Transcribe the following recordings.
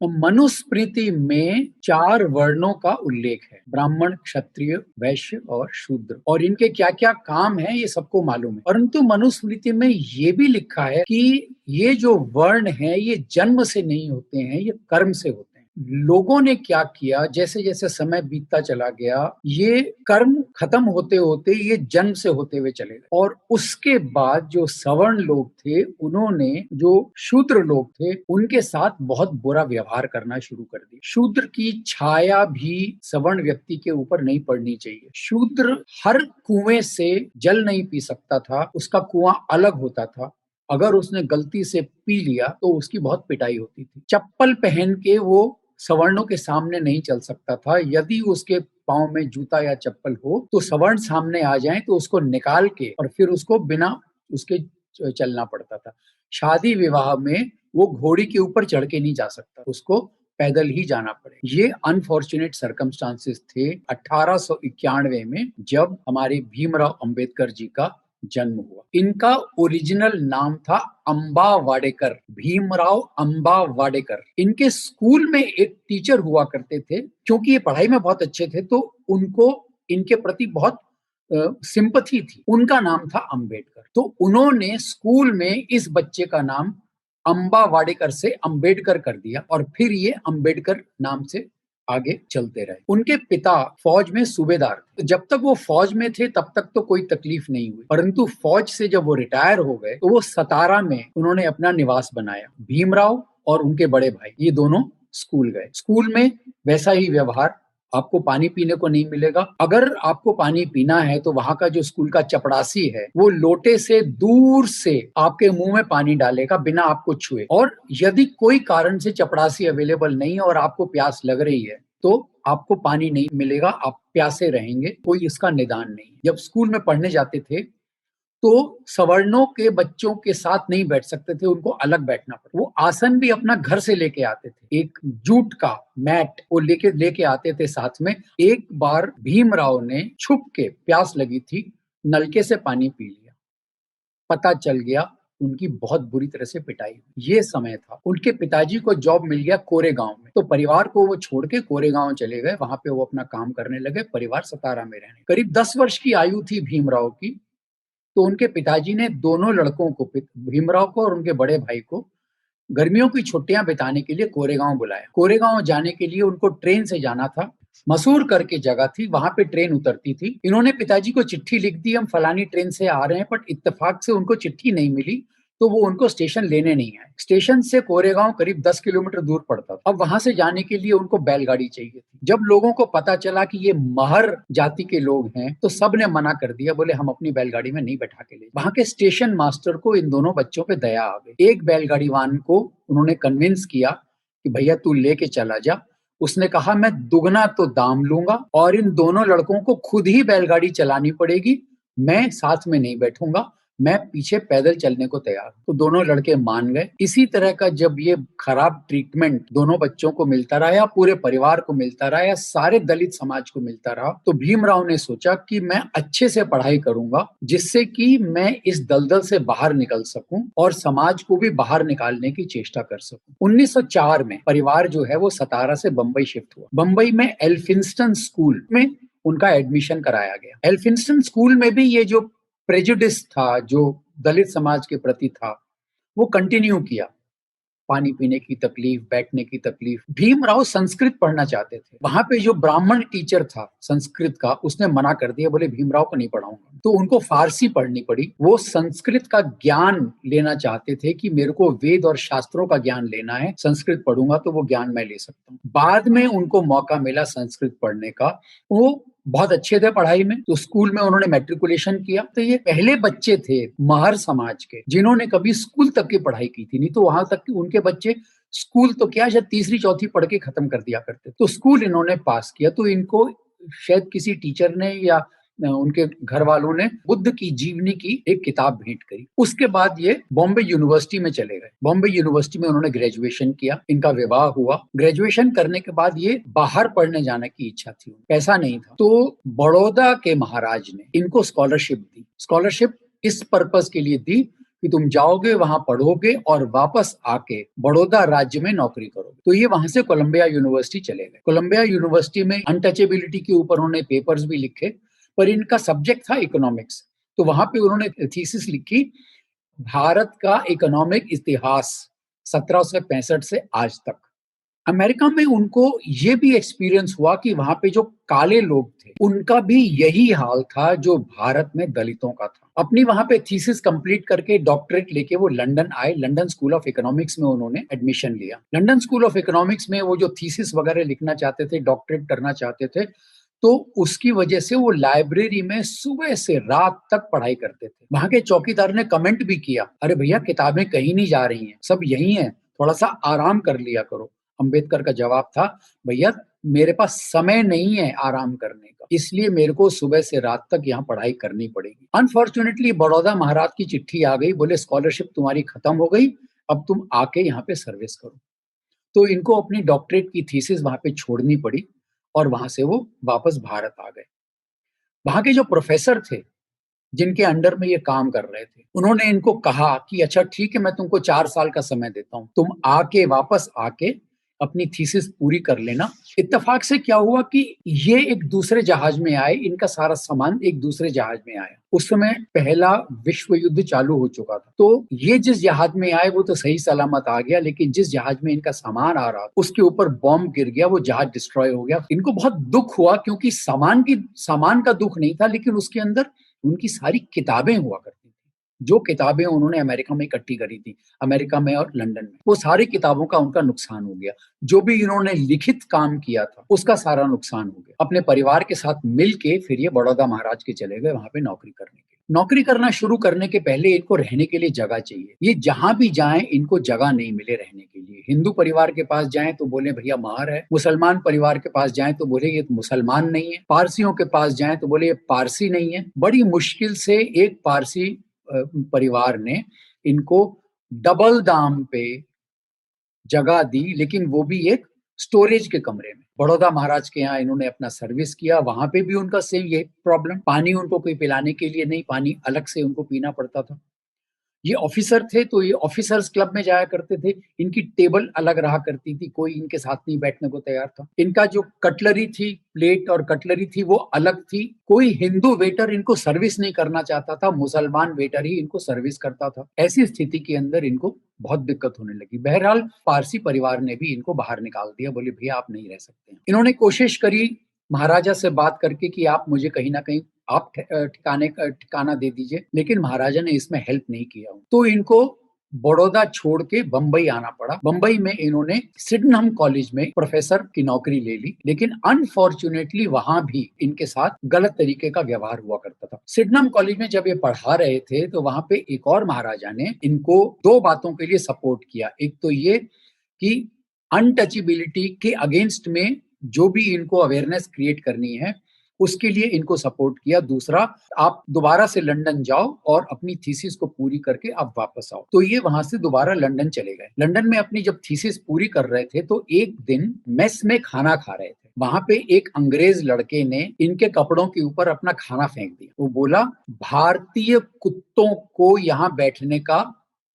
मनुस्मृति में 4 वर्णों का उल्लेख है, ब्राह्मण, क्षत्रिय, वैश्य और शूद्र, और इनके क्या क्या काम है ये सबको मालूम है। परंतु मनुस्मृति में ये भी लिखा है कि ये जो वर्ण है ये जन्म से नहीं होते हैं, ये कर्म से होते हैं। लोगों ने क्या किया, जैसे जैसे समय बीतता चला गया, ये कर्म खत्म होते होते ये जन्म से होते हुए चले गए, और उसके बाद जो सवर्ण लोग थे उन्होंने जो शूद्र लोग थे उनके साथ बहुत बुरा व्यवहार करना शुरू कर दिया। शूद्र की छाया भी सवर्ण व्यक्ति के ऊपर नहीं पड़नी चाहिए। शूद्र हर कुएं से जल नहीं पी सकता था, उसका कुआं अलग होता था। अगर उसने गलती से पी लिया तो उसकी बहुत पिटाई होती थी। चप्पल पहन के वो सवर्णों के सामने नहीं चल सकता था। यदि उसके पांव में जूता या चप्पल हो तो सवर्ण सामने आ जाएं तो उसको निकाल के और फिर उसको बिना उसके चलना पड़ता था। शादी विवाह में वो घोड़ी के ऊपर चढ़ के नहीं जा सकता, उसको पैदल ही जाना पड़े। ये अनफॉर्चुनेट सर्कमस्टांसेस थे 1891 में, जब हमारे भीमराव अंबेडकर जी का जन्म हुआ। इनका ओरिजिनल नाम था अंबा वाडेकर, भीमराव अंबा वाडेकर। इनके स्कूल में एक टीचर हुआ करते थे, क्योंकि ये पढ़ाई में बहुत अच्छे थे तो उनको इनके प्रति बहुत सिंपथी थी। उनका नाम था अंबेडकर, तो उन्होंने स्कूल में इस बच्चे का नाम अंबा वाडेकर से अंबेडकर कर दिया, और फिर ये अंबेडकर नाम से आगे चलते रहे। उनके पिता फौज में सूबेदार थे। जब तक वो फौज में थे तब तक तो कोई तकलीफ नहीं हुई, परंतु फौज से जब वो रिटायर हो गए तो वो सतारा में उन्होंने अपना निवास बनाया। भीमराव और उनके बड़े भाई ये दोनों स्कूल गए। स्कूल में वैसा ही व्यवहार, आपको पानी पीने को नहीं मिलेगा। अगर आपको पानी पीना है तो वहां का जो स्कूल का चपड़ासी है वो लोटे से दूर से आपके मुंह में पानी डालेगा बिना आपको छुए, और यदि कोई कारण से चपड़ासी अवेलेबल नहीं है और आपको प्यास लग रही है तो आपको पानी नहीं मिलेगा, आप प्यासे रहेंगे, कोई इसका निदान नहीं। जब स्कूल में पढ़ने जाते थे तो सवर्णों के बच्चों के साथ नहीं बैठ सकते थे, उनको अलग बैठना पड़ा। वो आसन भी अपना घर से लेके आते थे, एक जूट का मैट वो लेके लेके आते थे साथ में। एक बार भीमराव ने छुप के, प्यास लगी थी, नलके से पानी पी लिया, पता चल गया, उनकी बहुत बुरी तरह से पिटाई हुई। ये समय था। उनके पिताजी को जॉब मिल गया कोरेगांव में, तो परिवार को वो छोड़ के कोरेगांव चले गए, वहां पे वो अपना काम करने लगे, परिवार सतारा में रहने। करीब 10 वर्ष की आयु थी भीमराव की, तो उनके पिताजी ने दोनों लड़कों को, भीमराव को और उनके बड़े भाई को, गर्मियों की छुट्टियां बिताने के लिए कोरेगांव बुलाया। कोरेगांव जाने के लिए उनको ट्रेन से जाना था। मसूर करके जगह थी, वहां पे ट्रेन उतरती थी। इन्होंने पिताजी को चिट्ठी लिख दी, हम फलानी ट्रेन से आ रहे हैं, बट इत्तेफाक से उनको चिट्ठी नहीं मिली तो वो उनको स्टेशन लेने नहीं आए। स्टेशन से कोरेगांव करीब 10 किलोमीटर दूर पड़ता था। अब वहां से जाने के लिए उनको बैलगाड़ी चाहिए थी। जब लोगों को पता चला कि ये महर जाति के लोग हैं तो सब ने मना कर दिया, बोले हम अपनी बैलगाड़ी में नहीं बैठा के ले। वहां के स्टेशन मास्टर को इन दोनों बच्चों पे दया आ गई। एक बैलगाड़ी वाहन को उन्होंने कन्विंस किया कि भैया तू लेके चला जा। उसने कहा मैं दुगना तो दाम लूंगा और इन दोनों लड़कों को खुद ही बैलगाड़ी चलानी पड़ेगी, मैं साथ में नहीं बैठूंगा, मैं पीछे पैदल चलने को तैयार हूं। तो दोनों लड़के मान गए। इसी तरह का जब ये खराब ट्रीटमेंट दोनों बच्चों को मिलता रहा, या पूरे परिवार को मिलता रहा, या सारे दलित समाज को मिलता रहा, तो भीमराव ने सोचा कि मैं अच्छे से पढ़ाई करूंगा जिससे कि मैं इस दलदल से बाहर निकल सकूं और समाज को भी बाहर निकालने की चेष्टा कर सकूं। 1904 में परिवार जो है वो सतारा से बंबई शिफ्ट हुआ। बंबई में एल्फिंस्टन स्कूल में उनका एडमिशन कराया गया। एल्फिंस्टन स्कूल में भी ये जो प्रेजुडिस था, जो दलित समाज के प्रति था, वो कंटिन्यू किया। पानी पीने की तकलीफ, बैठने की तकलीफ। भीमराव संस्कृत पढ़ना चाहते थे। वहां पे जो ब्राह्मण टीचर था संस्कृत का, उसने मना कर दिया, बोले भीमराव को नहीं पढ़ाऊंगा। तो उनको फारसी पढ़नी पड़ी। वो संस्कृत का ज्ञान लेना चाहते थे कि मेरे को वेद और शास्त्रों का ज्ञान लेना है, संस्कृत पढ़ूंगा तो वो ज्ञान मैं ले सकता हूँ। बाद में उनको मौका मिला संस्कृत पढ़ने का। वो बहुत अच्छे थे पढ़ाई में, तो स्कूल में उन्होंने मैट्रिकुलेशन किया। तो ये पहले बच्चे थे महर समाज के जिन्होंने कभी स्कूल तक की पढ़ाई की थी, नहीं तो वहां तक कि उनके बच्चे स्कूल तो क्या, शायद तीसरी चौथी पढ़ के खत्म कर दिया करते। तो स्कूल इन्होंने पास किया। तो इनको शायद किसी टीचर ने या उनके घर वालों ने बुद्ध की जीवनी की एक किताब भेंट करी। उसके बाद ये बॉम्बे यूनिवर्सिटी में चले गए। बॉम्बे यूनिवर्सिटी में उन्होंने ग्रेजुएशन किया, इनका विवाह हुआ। ग्रेजुएशन करने के बाद ये बाहर पढ़ने जाने की इच्छा थी, पैसा नहीं था, तो बड़ौदा के महाराज ने इनको स्कॉलरशिप दी। स्कॉलरशिप इस पर्पस के लिए दी कि तुम जाओगे, वहां पढ़ोगे और वापस आके बड़ौदा राज्य में नौकरी करोगे। तो ये वहां से कोलंबिया यूनिवर्सिटी चले गए। कोलंबिया यूनिवर्सिटी में अनटचेबिलिटी के ऊपर उन्होंने पेपर्स भी लिखे, पर इनका सब्जेक्ट था इकोनॉमिक्स। तो वहां पे उन्होंने थीसिस लिखी, भारत का इकोनॉमिक इतिहास 1765 से आज तक। अमेरिका में उनको ये भी एक्सपीरियंस हुआ कि वहां पे जो काले लोग थे उनका भी यही हाल था जो भारत में दलितों का था। अपनी वहां पे थीसिस कंप्लीट करके डॉक्टरेट लेके वो लंदन आए। लंदन स्कूल ऑफ इकोनॉमिक्स में उन्होंने एडमिशन लिया। लंदन स्कूल ऑफ इकोनॉमिक्स में वो जो थीसिस वगैरह लिखना चाहते थे, डॉक्टरेट करना चाहते थे, तो उसकी वजह से वो लाइब्रेरी में सुबह से रात तक पढ़ाई करते थे। वहां के चौकीदार ने कमेंट भी किया, अरे भैया किताबें कहीं नहीं जा रही हैं, सब यही हैं, थोड़ा सा आराम कर लिया करो। अंबेडकर का जवाब था, भैया मेरे पास समय नहीं है आराम करने का, इसलिए मेरे को सुबह से रात तक यहाँ पढ़ाई करनी पड़ेगी। अनफॉर्चुनेटली बड़ौदा महाराज की चिट्ठी आ गई, बोले स्कॉलरशिप तुम्हारी खत्म हो गई, अब तुम आके यहाँ पे सर्विस करो। तो इनको अपनी डॉक्टरेट की थीसिस वहां पे छोड़नी पड़ी और वहां से वो वापस भारत आ गए। वहां के जो प्रोफेसर थे जिनके अंडर में ये काम कर रहे थे, उन्होंने इनको कहा कि अच्छा ठीक है, मैं तुमको 4 साल का समय देता हूं, तुम आके वापस आके अपनी थीसिस पूरी कर लेना। इत्तेफाक से क्या हुआ कि ये एक दूसरे जहाज में आए, इनका सारा सामान एक दूसरे जहाज में आया। उस समय पहला विश्व युद्ध चालू हो चुका था, तो ये जिस जहाज में आए वो तो सही सलामत आ गया, लेकिन जिस जहाज में इनका सामान आ रहा उसके ऊपर बॉम्ब गिर गया, वो जहाज डिस्ट्रॉय हो गया। इनको बहुत दुख हुआ, क्योंकि सामान का दुख नहीं था, लेकिन उसके अंदर उनकी सारी किताबें हुआ करती थी। जो किताबें उन्होंने अमेरिका में इकट्ठी करी थी, अमेरिका में और लंदन में, वो सारी किताबों का उनका नुकसान हो गया। जो भी इन्होंने लिखित काम किया था उसका सारा नुकसान हो गया। अपने परिवार के साथ मिलके फिर ये बड़ौदा महाराज के चले गए वहां पे नौकरी करने के लिए। नौकरी करना शुरू करने के पहले इनको रहने के लिए जगह चाहिए। ये जहां भी जाएं इनको जगह नहीं मिले रहने के लिए। हिंदू परिवार के पास जाएं तो बोले भैया महर है, मुसलमान परिवार के पास जाएं तो बोले ये मुसलमान नहीं है, पारसियों के पास जाएं तो बोले ये पारसी नहीं है। बड़ी मुश्किल से एक पारसी परिवार ने इनको डबल दाम पे जगह दी, लेकिन वो भी एक स्टोरेज के कमरे में। बड़ौदा महाराज के यहाँ इन्होंने अपना सर्विस किया, वहां पे भी उनका सेम यही प्रॉब्लम, पानी उनको कोई पिलाने के लिए नहीं, पानी अलग से उनको पीना पड़ता था। ये ऑफिसर थे तो ये ऑफिसर्स क्लब में जाया करते थे, इनकी टेबल अलग रहा करती थी, कोई इनके साथ नहीं बैठने को तैयार था। इनका जो कटलरी थी, प्लेट और कटलरी थी, वो अलग थी। कोई हिंदू वेटर इनको सर्विस नहीं करना चाहता था, मुसलमान वेटर ही इनको सर्विस करता था। ऐसी स्थिति के अंदर इनको बहुत दिक्कत होने लगी। बहरहाल पारसी परिवार ने भी इनको बाहर निकाल दिया, बोले भैया आप नहीं रह सकते। इन्होंने कोशिश करी महाराजा से बात करके कि आप मुझे कहीं ना कहीं आप ठिकाना दे दीजिए, लेकिन महाराजा ने इसमें हेल्प नहीं किया। तो इनको बड़ौदा छोड़ के बंबई आना पड़ा। बंबई में इन्होंने सिडनहम कॉलेज में प्रोफेसर की नौकरी ले ली, लेकिन अनफॉर्चुनेटली वहां भी इनके साथ गलत तरीके का व्यवहार हुआ करता था। सिडनहम कॉलेज में जब ये पढ़ा रहे थे तो वहां पे एक और महाराजा ने इनको 2 बातों के लिए सपोर्ट किया। एक तो ये कि अनटचेबिलिटी के अगेंस्ट में जो भी इनको अवेयरनेस क्रिएट करनी है उसके लिए इनको सपोर्ट किया। दूसरा, आप दोबारा से लंदन जाओ और अपनी थीसिस को पूरी करके आप वापस आओ। तो ये वहां से दोबारा लंदन चले गए। लंदन में अपनी जब थीसिस पूरी कर रहे थे तो एक दिन मेस में खाना खा रहे थे, वहां पे एक अंग्रेज लड़के ने इनके कपड़ों के ऊपर अपना खाना फेंक दिया। वो बोला, भारतीय कुत्तों को यहाँ बैठने का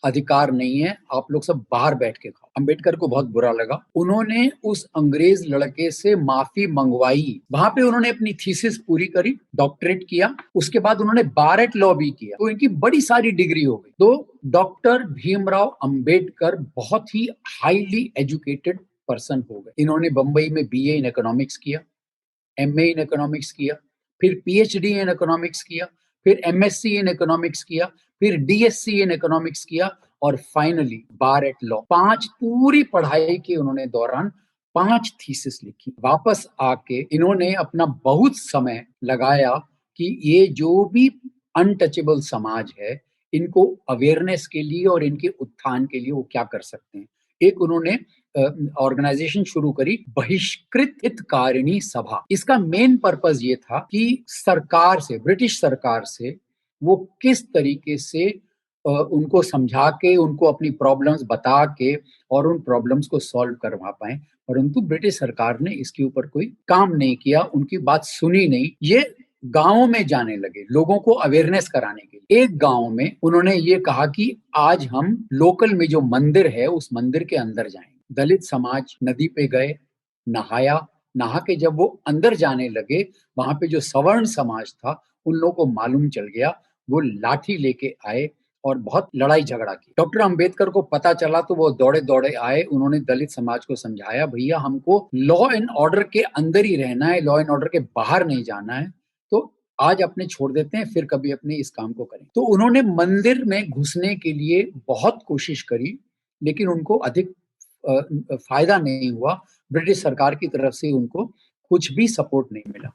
अधिकार नहीं है, आप लोग सब बाहर बैठ के खाओ। अंबेडकर को बहुत बुरा लगा। उन्होंने उस अंग्रेज लड़के से माफी मंगवाई। वहां पे उन्होंने अपनी थीसिस पूरी करी, डॉक्टरेट किया, उसके बाद उन्होंने बार एट लॉ भी किया, तो इनकी बड़ी सारी डिग्री हो गई। तो डॉक्टर भीमराव अंबेडकर बहुत ही हाईली एजुकेटेड पर्सन हो गए। इन्होंने बंबई में बीए इन इकोनॉमिक्स किया, एमए इन इकोनॉमिक्स किया, फिर पीएचडी इन इकोनॉमिक्स किया, फिर एमएससी इन इकोनॉमिक्स किया, फिर डीएससी इन इकोनॉमिक्स किया और फाइनली बार एट लॉ। 5 पूरी पढ़ाई के उन्होंने दौरान 5 थीसिस लिखी। वापस आके इन्होंने अपना बहुत समय लगाया कि ये जो भी अनटचेबल समाज है इनको अवेयरनेस के लिए और इनके उत्थान के लिए वो क्या कर सकते हैं। एक उन्होंने ऑर्गेनाइजेशन शुरू करी, बहिष्कृत हितकारिणी सभा। इसका मेन पर्पस ये था कि सरकार से, ब्रिटिश सरकार से वो किस तरीके से उनको समझा के, उनको अपनी प्रॉब्लम्स बता के और उन प्रॉब्लम्स को सॉल्व करवा पाए। परंतु ब्रिटिश सरकार ने इसके ऊपर कोई काम नहीं किया, उनकी बात सुनी नहीं। ये गांवों में जाने लगे लोगों को अवेयरनेस कराने के लिए। एक गांव में उन्होंने ये कहा कि आज हम लोकल में जो मंदिर है उस मंदिर के अंदर जाएंगे। दलित समाज नदी पे गए, नहाया, नहा के जब वो अंदर जाने लगे, वहाँ पे जो सवर्ण समाज था, उन लोगों को मालूम चल गया, वो लाठी लेके आए और बहुत लड़ाई-झगड़ा की। डॉक्टर अंबेडकर को पता चला तो वो दौड़े-दौड़े आए, उन्होंने दलित समाज को समझाया, भैया हमको लॉ एंड ऑर्डर के अंदर ही रहना है, लॉ एंड ऑर्डर के बाहर नहीं जाना है, तो आज अपने छोड़ देते हैं, फिर कभी अपने इस काम को करें। तो उन्होंने मंदिर में घुसने के लिए बहुत कोशिश करी, लेकिन उनको अधिक फ़ायदा नहीं हुआ। ब्रिटिश सरकार की तरफ से उनको कुछ भी सपोर्ट नहीं मिला।